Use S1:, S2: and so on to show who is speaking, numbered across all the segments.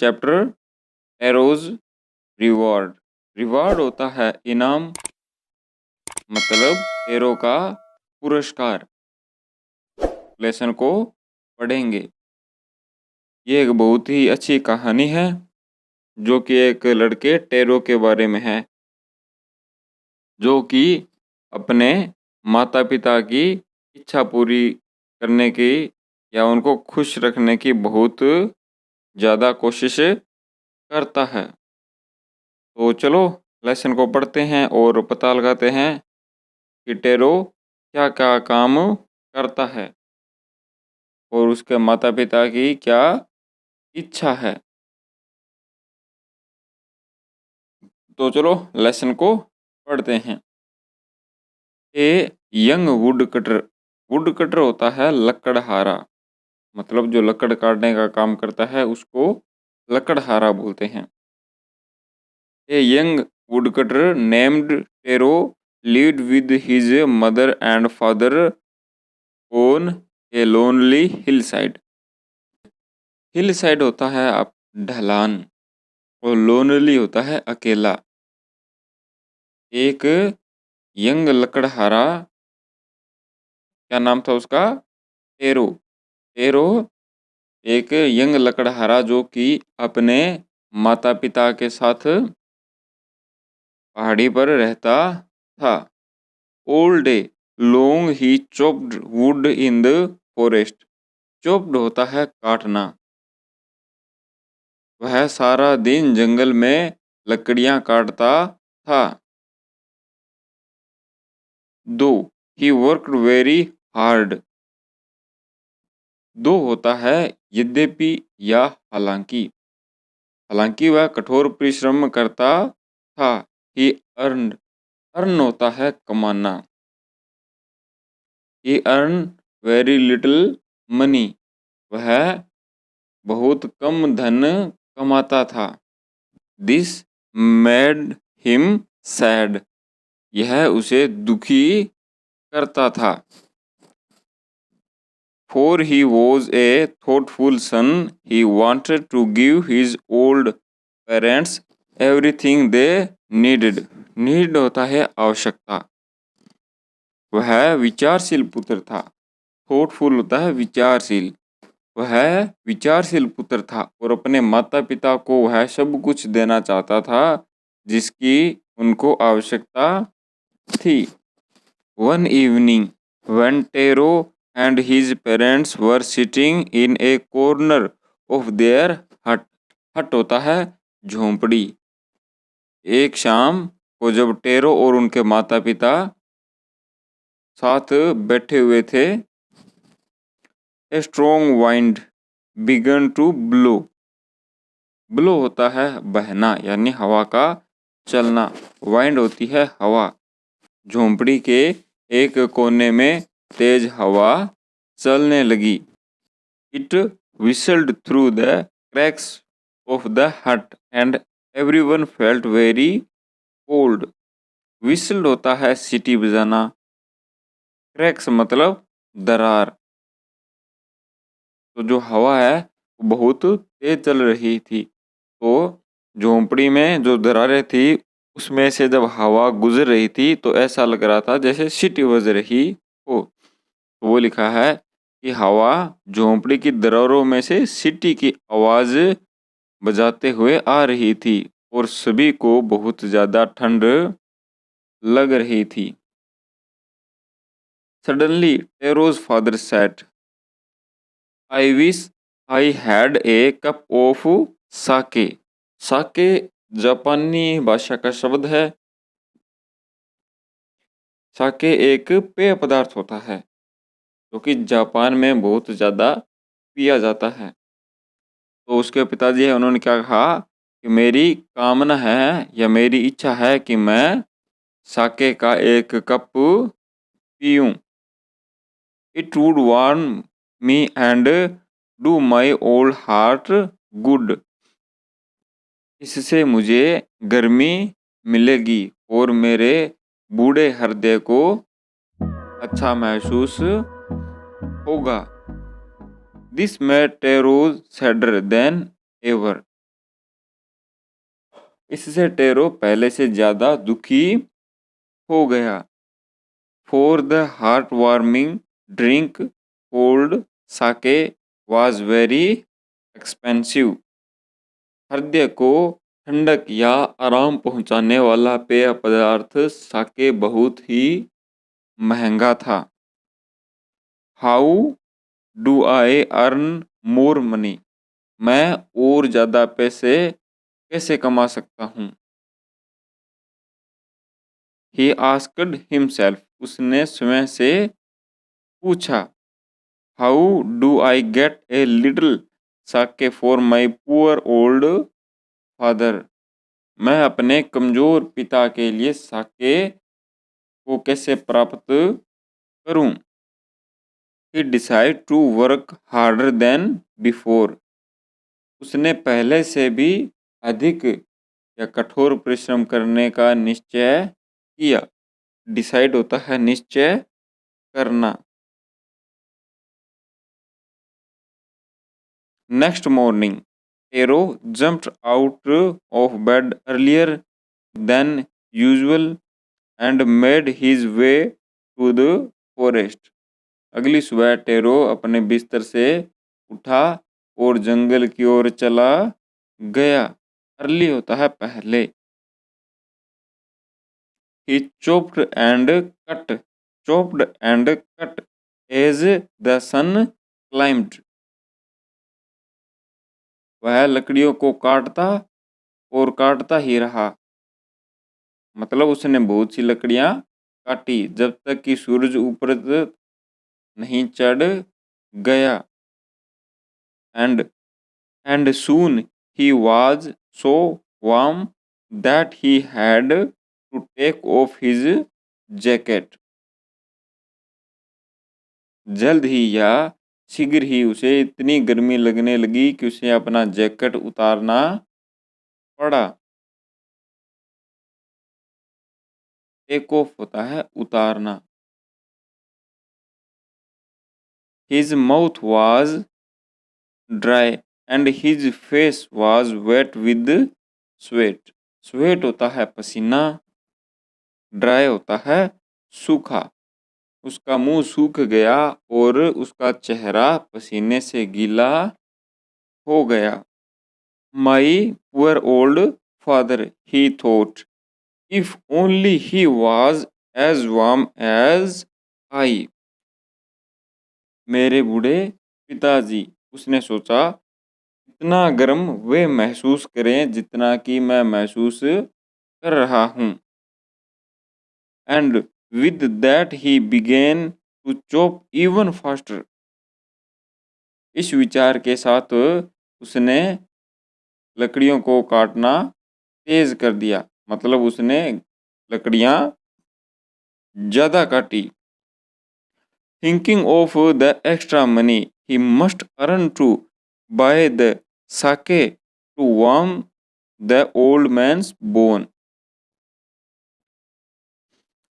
S1: Chapter arrows reward. Reward होता है इनाम, मतलब एरो का पुरस्कार। लेसन को पढ़ेंगे। ये एक बहुत ही अच्छी कहानी है जो कि एक लड़के टेरो के बारे में है, जो कि अपने माता पिता की इच्छा पूरी करने की या उनको खुश रखने की बहुत ज़्यादा कोशिश करता है। तो चलो लेसन को पढ़ते हैं और पता लगाते हैं कि टेरो क्या क्या काम करता है और उसके माता पिता की क्या इच्छा है। तो चलो लेसन को पढ़ते हैं। A young would cutter. Would cutter होता है लकड़हारा, मतलब जो लकड़ काटने का काम करता है उसको लकड़हारा बोलते हैं। A young woodcutter named Tero lived with his mother and father on a lonely hillside। hillside होता है आप ढलान और lonely होता है अकेला। एक यंग लकड़हारा, क्या नाम था उसका? टेरो। टेरो एक यंग लकड़हारा जो कि अपने माता पिता के साथ पहाड़ी पर रहता था। All day long he chopped would in the forest. Chopped होता है काटना। वह सारा दिन जंगल में लकड़ियां काटता था। दो ही वर्कड वेरी हार्ड। दो होता है यद्यपि या हालांकि। हालांकि वह कठोर परिश्रम करता था। ही अर्न। अर्न होता है कमाना। ही अर्न वेरी लिटिल मनी। वह बहुत कम धन कमाता था। This made him sad. यह उसे दुखी करता था। For he was a thoughtful son, he wanted to give his old parents everything they needed। Need होता है आवश्यकता। वह विचारशील पुत्र था। थॉटफुल होता है विचारशील। वह विचारशील पुत्र था और अपने माता पिता को वह सब कुछ देना चाहता था जिसकी उनको आवश्यकता थी। One evening, when Tero and his parents were sitting in a corner of their hut। हट होता है झोंपड़ी। एक शाम को जब टेरो और उनके माता पिता साथ बैठे हुए थे, A strong wind began to blow। Blow होता है बहना यानी हवा का चलना। वाइंड होती है हवा। झोंपड़ी के एक कोने में तेज हवा चलने लगी। It whistled through the cracks of the hut and everyone felt very cold। whistled होता है सीटी बजाना। क्रैक्स मतलब दरार। तो जो हवा है वो बहुत तेज चल रही थी। तो झोंपड़ी में जो दरारें थी उसमें से जब हवा गुजर रही थी तो ऐसा लग रहा था जैसे सीटी बज रही हो। तो वो लिखा है कि हवा झोंपड़ी की दरारों में से सीटी की आवाज बजाते हुए आ रही थी और सभी को बहुत ज्यादा ठंड लग रही थी। Suddenly Taro's father said, I wish I had a cup of sake. Sake जापानी भाषा का शब्द है। साके एक पेय पदार्थ होता है जो कि जापान में बहुत ज़्यादा पिया जाता है। तो उसके पिताजी है उन्होंने क्या कहा कि मेरी कामना है या मेरी इच्छा है कि मैं साके का एक कप पीऊँ। It would warm me and do my old heart good. इससे मुझे गर्मी मिलेगी और मेरे बूढ़े हृदय को अच्छा महसूस होगा। This made Taro's sadder than ever. इससे टेरो पहले से ज्यादा दुखी हो गया। For the heart warming drink cold sake was very expensive. हृदय को ठंडक या आराम पहुंचाने वाला पेय पदार्थ साके बहुत ही महंगा था। How do I earn more money? मैं और ज्यादा पैसे कैसे कमा सकता हूँ? He asked himself. उसने स्वयं से पूछा। How do I get a little sake for my poor old father? मैं अपने कमजोर पिता के लिए साके को कैसे प्राप्त करूं? He decided to work harder than before. उसने पहले से भी अधिक या कठोर परिश्रम करने का निश्चय किया। डिसाइड होता है निश्चय करना। Next morning tarot jumped out of bed earlier than usual and made his way to the forest. अगली सुबह टेरो अपने बिस्तर से उठा और जंगल की ओर चला गया। अर्ली होता है पहले। He chopped and cut as the sun climbed. वह लकड़ियों को काटता और काटता ही रहा। मतलब उसने बहुत सी लकड़ियां काटी जब तक कि सूरज ऊपर नहीं चढ़ गया। And soon he was so warm that he had to take off his jacket. जल्द ही या शीघ्र ही उसे इतनी गर्मी लगने लगी कि उसे अपना जैकेट उतारना पड़ा। टेक ऑफ होता है उतारना। His mouth was dry and his face was wet with sweat. Sweat होता है पसीना, ड्राई होता है सूखा। उसका मुंह सूख गया और उसका चेहरा पसीने से गीला हो गया। My poor old father, he thought, if only he was as warm as I. मेरे बूढ़े पिताजी, उसने सोचा, इतना गर्म वे महसूस करें जितना कि मैं महसूस कर रहा हूँ। And with that he began to chop even faster. इस विचार के साथ उसने लकड़ियों को काटना तेज कर दिया। मतलब उसने लकड़ियां ज्यादा काटी। Thinking of the extra money he must earn to buy the sake to warm the old man's bone.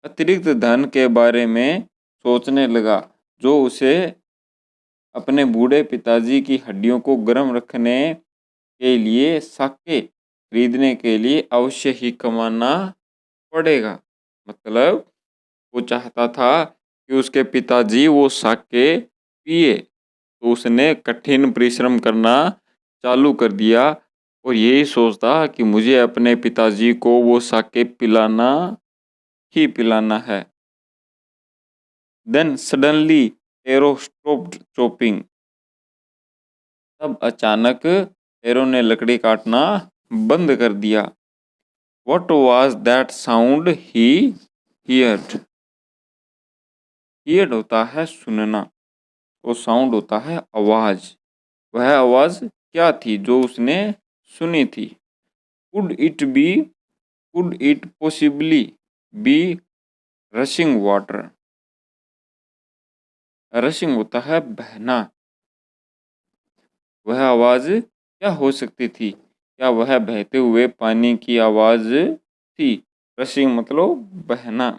S1: अतिरिक्त धन के बारे में सोचने लगा जो उसे अपने बूढ़े पिताजी की हड्डियों को गर्म रखने के लिए साके खरीदने के लिए अवश्य ही कमाना पड़ेगा। मतलब वो चाहता था कि उसके पिताजी वो साके पिए, तो उसने कठिन परिश्रम करना चालू कर दिया और यही सोचता कि मुझे अपने पिताजी को वो साके पिलाना ही पिलाना है। Then suddenly Taro stopped chopping. तब अचानक टेरो ने लकड़ी काटना बंद कर दिया। What was that sound he heard? Heard होता है सुनना, वो साउंड होता है आवाज। वह आवाज क्या थी जो उसने सुनी थी? Could it possibly be rushing water? Rushing होता है बहना। वह आवाज क्या हो सकती थी? क्या वह बहते हुए पानी की आवाज थी? रशिंग मतलब बहना।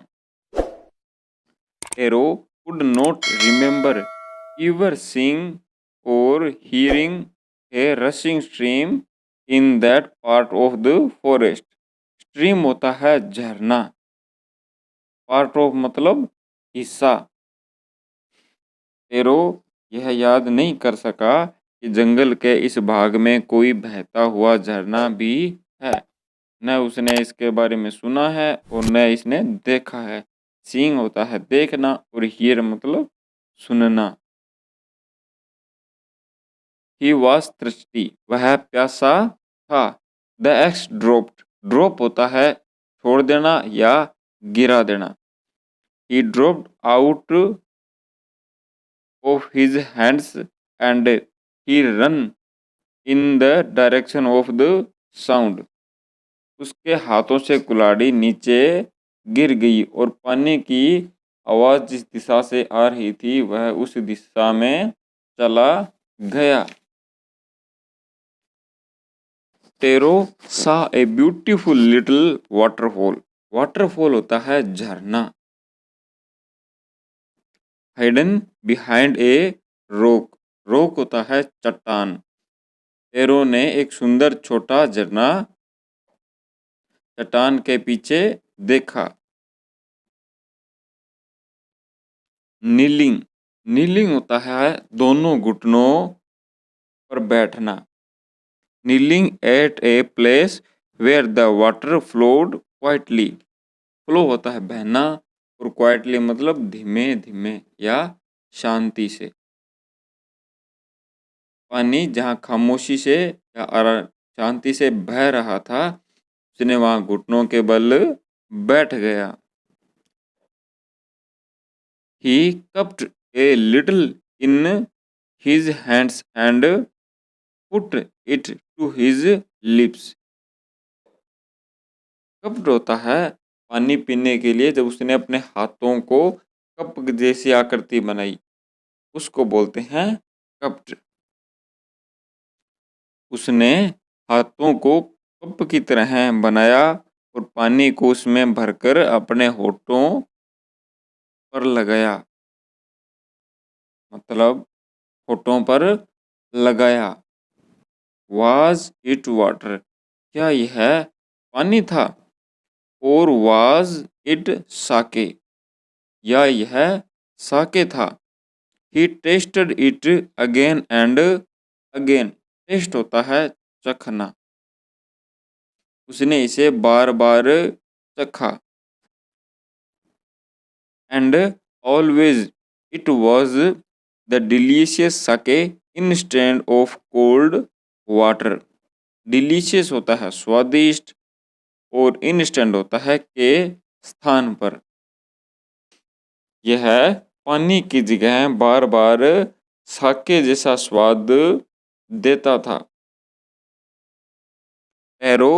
S1: Tarot could not remember ever seeing or hearing a rushing stream in that part of the forest. Stream होता है झरना, पार्ट ऑफ मतलब हिस्सा। फेरो यह याद नहीं कर सका कि जंगल के इस भाग में कोई बहता हुआ झरना भी है। न उसने इसके बारे में सुना है और न इसने देखा है। सीइंग होता है देखना और हियर मतलब सुनना। ही वॉज थ्रस्टी, वह प्यासा था। द एक्स ड्रॉप्ड, ड्रॉप होता है छोड़ देना या गिरा देना। ही dropped out of his hands and he run in the direction of the sound. उसके हाथों से कुल्हाड़ी नीचे गिर गई और पानी की आवाज जिस दिशा से आ रही थी वह उस दिशा में चला गया। टेरो सा a beautiful little waterfall, waterfall होता है झरना। Hidden behind a rock, rock होता है चट्टान। टेरो ने एक सुंदर छोटा झरना चट्टान के पीछे देखा। नीलिंग, नीलिंग होता है दोनों घुटनों पर बैठना। Kneeling at a place where the water flowed quietly, flow होता है बहना और क्वाइटली मतलब धीमे धीमे या शांति से। पानी जहाँ खामोशी से या शांति से बह रहा था उसने वहां घुटनों के बल बैठ गया। He cupped a little in his hands and put it to his lips. कप्ड होता है पानी पीने के लिए, जब उसने अपने हाथों को कप जैसी आकृति बनाई उसको बोलते हैं कप्ड। उसने हाथों को कप की तरह बनाया और पानी को उसमें भरकर अपने होठों पर लगाया, मतलब होठों पर लगाया। वाज इट वाटर, क्या यह पानी था? और वाज इट साके, या यह साके था? He tasted it again and again, taste होता है चखना। उसने इसे बार बार चखा। And always it was the delicious sake instead of cold water. Delicious होता है स्वादिष्ट और इंस्टेंट होता है के स्थान पर। यह पानी की जगह बार बार साके जैसा स्वाद देता था। Arrow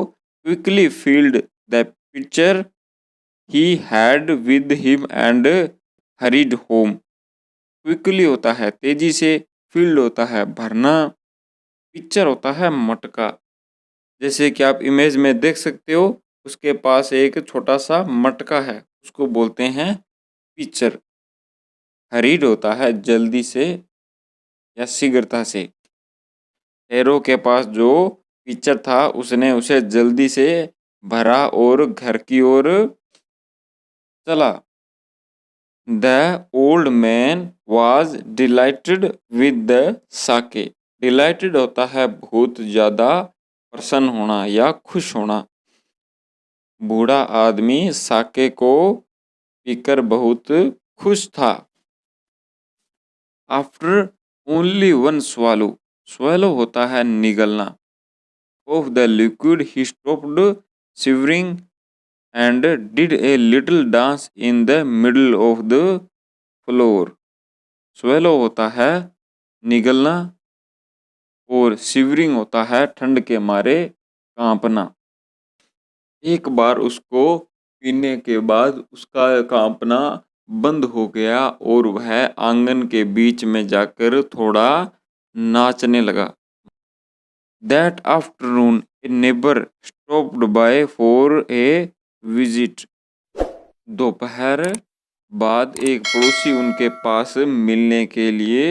S1: quickly filled the pitcher he had with him and hurried home। Quickly होता है तेजी से, फील्ड होता है भरना, पिक्चर होता है मटका। जैसे कि आप इमेज में देख सकते हो उसके पास एक छोटा सा मटका है, उसको बोलते हैं पिक्चर। हरीड होता है जल्दी से या शीघ्रता से। एरो के पास जो पिक्चर था उसने उसे जल्दी से भरा और घर की ओर चला। The old man was delighted with the sake. Delighted होता है बहुत ज्यादा प्रसन्न होना या खुश होना। बूढ़ा आदमी साके को पीकर बहुत खुश था। After only one swallow, swallow होता है निगलना, of the liquid he stopped shivering and did a little dance in the middle of the floor. Swallow होता है निगलना और शिवरिंग होता है ठंड के मारे कांपना। एक बार उसको पीने के बाद उसका कांपना बंद हो गया और वह आंगन के बीच में जाकर थोड़ा नाचने लगा। That afternoon A neighbour stopped bye for a visit. दोपहर बाद एक पड़ोसी उनके पास मिलने के लिए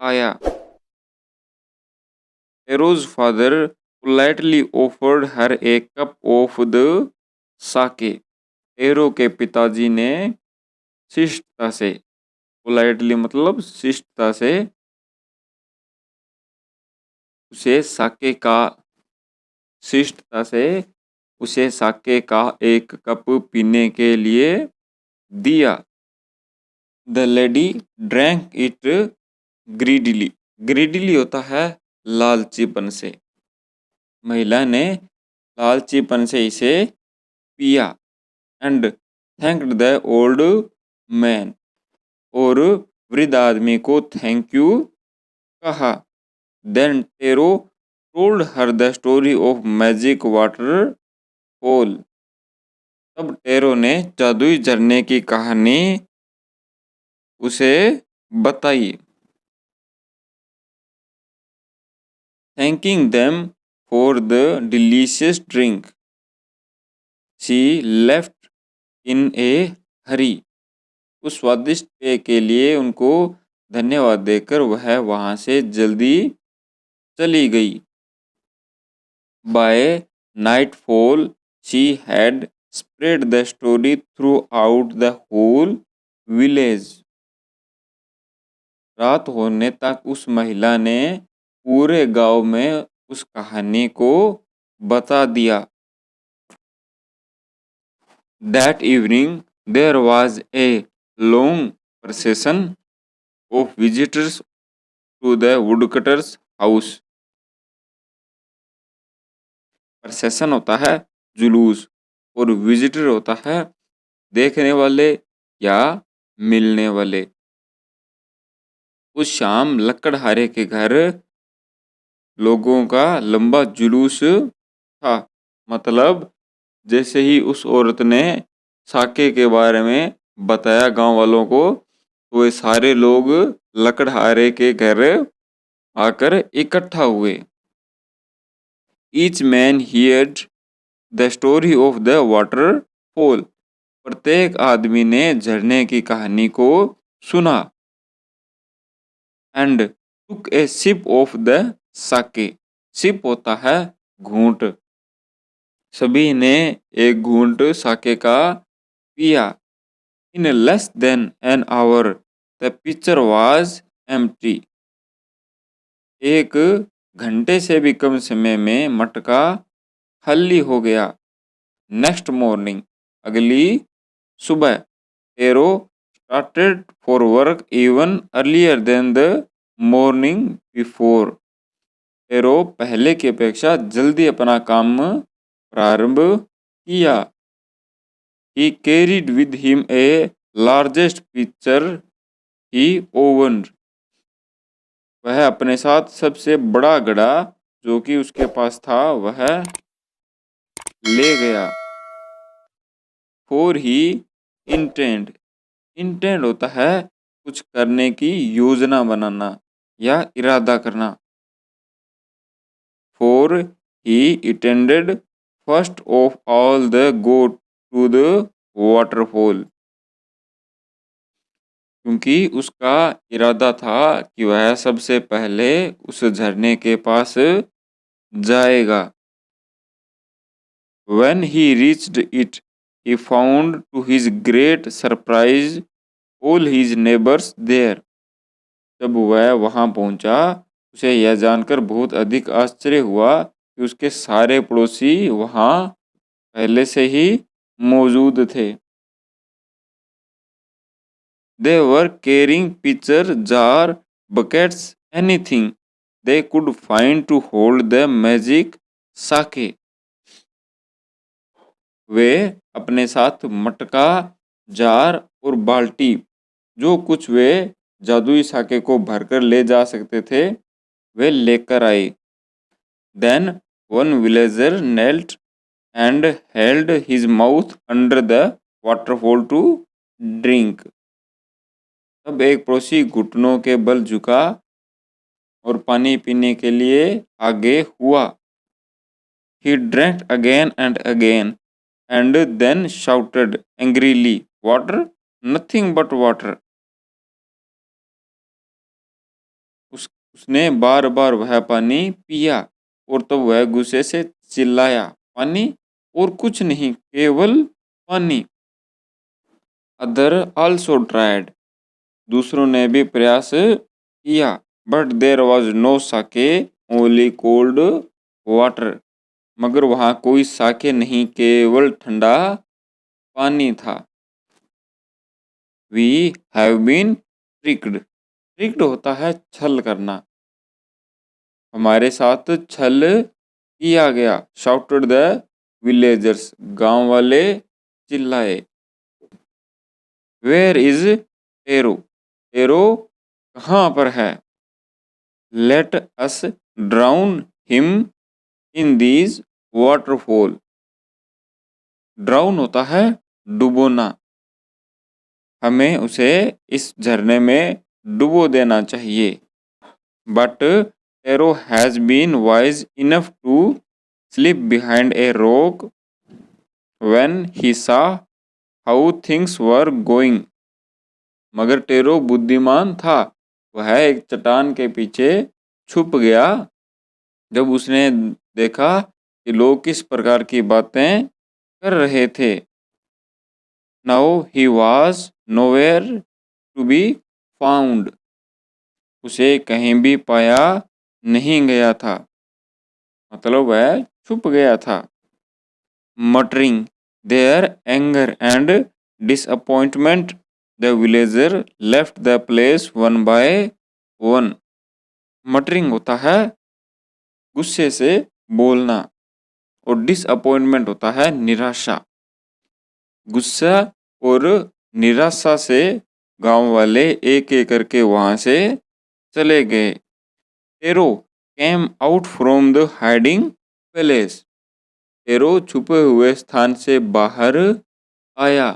S1: आया। Taro's father politely offered her a cup of the sake. Taro के पिताजी ने शिष्टता से, पोलाइटली मतलब शिष्टता से, उसे साके का शिष्टता से उसे साके का एक कप पीने के लिए दिया। The lady drank it greedily. Greedily होता है लालचीपन से। महिला ने लालचीपन से इसे पिया। And thanked the old man. और वृद्ध आदमी को थैंक यू कहा। Then Taro told her the story of magic water fall. तब टेरो ने जादुई झरने की कहानी उसे बताई। Thanking them for the delicious drink she left in a hurry. उस स्वादिष्ट पेय के लिए उनको धन्यवाद देकर वह वहां से जल्दी चली गई। By nightfall she had spread the story throughout the whole village. रात होने तक उस महिला ने पूरे गांव में उस कहानी को बता दिया। That evening there was a long procession of visitors to the woodcutter's house। procession होता है जुलूस और विजिटर होता है देखने वाले या मिलने वाले। उस शाम लकड़हारे के घर लोगों का लंबा जुलूस था। मतलब जैसे ही उस औरत ने साके के बारे में बताया गांव वालों को, तो वे सारे लोग लकड़हारे के घर आकर इकट्ठा हुए। Each man heard the story of the waterfall. प्रत्येक आदमी ने झरने की कहानी को सुना। And took a sip of the sake. Sip होता है घूंट। सभी ने एक घूंट साके का पिया। In less than an hour the picture was empty. एक घंटे से भी कम समय में मटका खाली हो गया। नेक्स्ट मॉर्निंग, अगली सुबह, Taro started for work even earlier than the morning before. Taro पहले की अपेक्षा जल्दी अपना काम प्रारंभ किया। He carried with him a largest pitcher he owned। वह अपने साथ सबसे बड़ा घड़ा जो कि उसके पास था वह ले गया। For he intend। इंटेंड होता है कुछ करने की योजना बनाना या इरादा करना। For he intended first of all the go to the waterfall। क्योंकि उसका इरादा था कि वह सबसे पहले उस झरने के पास जाएगा। When he reached it, he found to his great surprise all his neighbors there। जब वह वहां पहुंचा, उसे यह जानकर बहुत अधिक आश्चर्य हुआ कि उसके सारे पड़ोसी वहां पहले से ही मौजूद थे। They were carrying pitcher, jar, buckets, anything they could find to hold the magic sake। वे अपने साथ मटका, जार और बाल्टी, जो कुछ वे जादुई साके को भरकर ले जा सकते थे, वे लेकर आए। Then one villager knelt and held his mouth under the waterfall to drink। तब एक पड़ोसी घुटनों के बल झुका और पानी पीने के लिए आगे हुआ। He drank again and again and then shouted angrily, "Water? Nothing but water।" उसने बार बार वह पानी पिया। और तब वह गुस्से से चिल्लाया, पानी और कुछ नहीं, केवल पानी। अदर आल्सो ट्राइड, दूसरों ने भी प्रयास किया, but there was no sake, only cold water, मगर वहां कोई साके नहीं, केवल ठंडा पानी था। We have been tricked, tricked होता है छल करना, हमारे साथ छल किया गया। शाउटेड द विलेजर्स, गांव वाले चिल्लाए। वेयर इज टेरो, टेरो कहाँ पर है। Let us drown him in these waterfall, drown होता है डुबोना, हमें उसे इस झरने में डुबो देना चाहिए। But Taro has been wise enough to slip behind a rock when he saw how things were going, मगर टेरो बुद्धिमान था, वह एक चट्टान के पीछे छुप गया जब उसने देखा कि लोग किस प्रकार की बातें कर रहे थे। Now he was nowhere to be found, उसे कहीं भी पाया नहीं गया था, मतलब वह छुप गया था। Muttering their anger and disappointment, the villager left the place one by one. Muttering होता है गुस्से से बोलना, और डिसअपॉइंटमेंट होता है निराशा। गुस्सा और निराशा से गांव वाले एक एक करके वहां से चले गए। Tarot came out from the hiding place, tarot छुपे हुए स्थान से बाहर आया।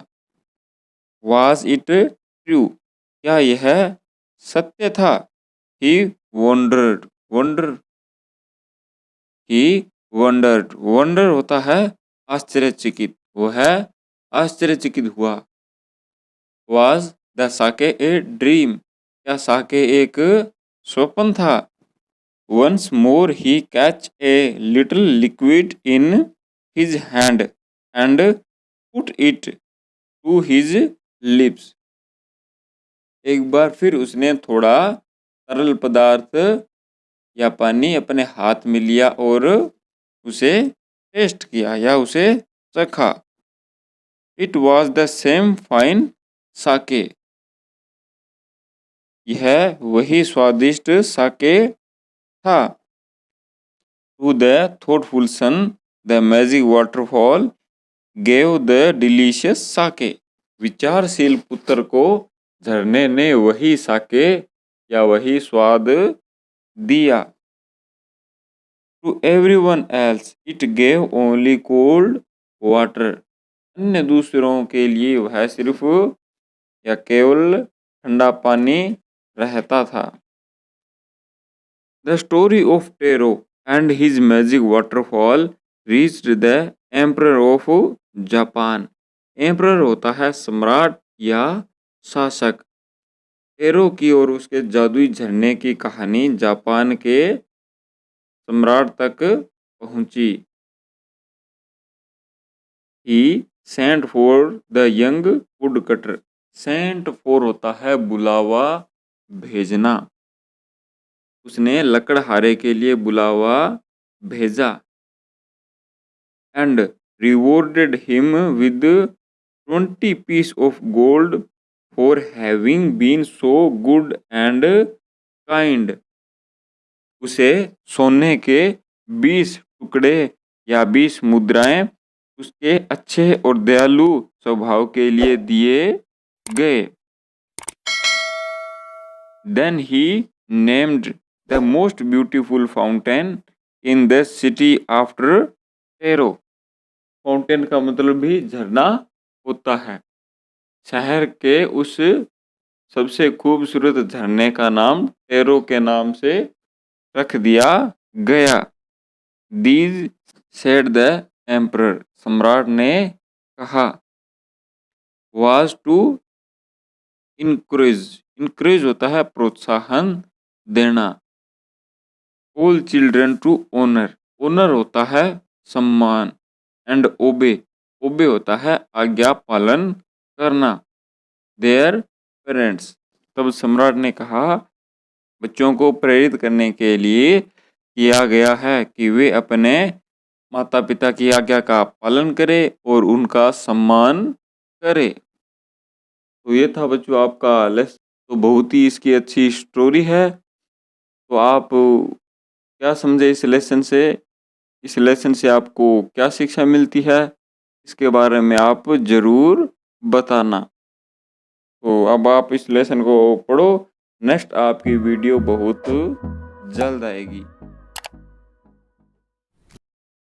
S1: वाज इट ट्रू, क्या यह सत्य था। ही वंडर्ड, वंडर, ही वंडर्ड, वंडर होता है आश्चर्यचकित, वह आश्चर्यचकित हुआ। Was the Sakya a dream, क्या साके एक स्वप्न था। Once more he catch a little liquid in his hand and put it to his lips, एक बार फिर उसने थोड़ा तरल पदार्थ या पानी अपने हाथ में लिया और उसे टेस्ट किया या उसे चखा। It was the same fine sake, यह वही स्वादिष्ट साके था। To the thoughtful son the magic waterfall gave the delicious sake, विचारशील पुत्र को झरने ने वही साके या वही स्वाद दिया। To everyone else it gave only cold water, अन्य दूसरों के लिए वह सिर्फ या केवल ठंडा पानी रहता था। The story of tarot and his magic waterfall reached the emperor of Japan, emperor होता है सम्राट या शासक। टेरो की और उसके जादुई झरने की कहानी जापान के सम्राट तक पहुंची। He sent for the young woodcutter, sent for होता है बुलावा भेजना, उसने लकड़हारे के लिए बुलावा भेजा। And rewarded him with 20 piece of gold for having been so good and kind, उसे सोने के 20 टुकड़े या 20 मुद्राएं उसके अच्छे और दयालु स्वभाव के लिए दिए गए। Then he named the most beautiful fountain in the city after Taro, fountain का मतलब भी झरना होता है। शहर के उस सबसे खूबसूरत झरने का नाम टेरो के नाम से रख दिया गया। दीज सेड द एम्परर, सम्राट ने कहा। वाज टू इनक्रेज, इनक्रेज होता है प्रोत्साहन देना। All children to honour. Honour होता है सम्मान, एंड ओबे, ओबे होता है आज्ञा पालन करना, देयर पेरेंट्स। तब सम्राट ने कहा बच्चों को प्रेरित करने के लिए किया गया है कि वे अपने माता पिता की आज्ञा का पालन करें और उनका सम्मान करें। तो ये था बच्चों आपका लेसन। तो बहुत ही इसकी अच्छी स्टोरी है। तो आप क्या समझे इस लेसन से? इस लेसन से आपको क्या शिक्षा मिलती है? इसके बारे में आप ज़रूर बताना। तो अब आप इस लेसन को पढ़ो। नेक्स्ट आपकी वीडियो बहुत जल्द आएगी।